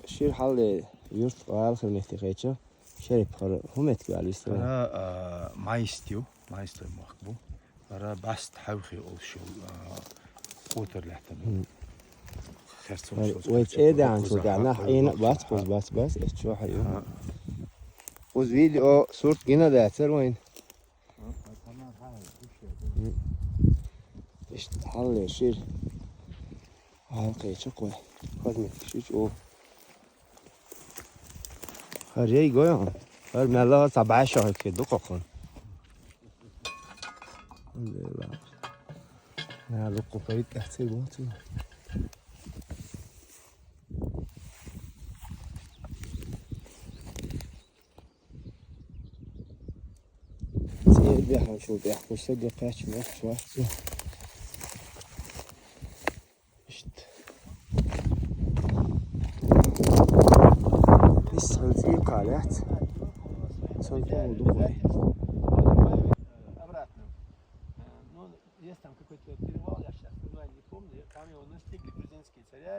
شير حل يوسف وعلى خدمتي قيتشا شرب خر هم يتقال بيستوى أنا مايستيو مخبو أنا بس تحوخي أول شو قوتر لحتنا ويت إيه ده عن شو قاعد حين بس شو حيو وز فيديو صورت جينا ده أثر وين إيش حل شير على قيتشا كوي خدمتي شو شو هرجع جويان هر ملا سبعة شهر كده قاقن لا نه رو قفایی تحت باتو تیر بیه شو بیه خوشت دقیقش میاد شوست اشت بیستانسی قالت سنتو موضوع باید Есть там какой-то перевал, я сейчас не помню, там его настигли грузинские царя.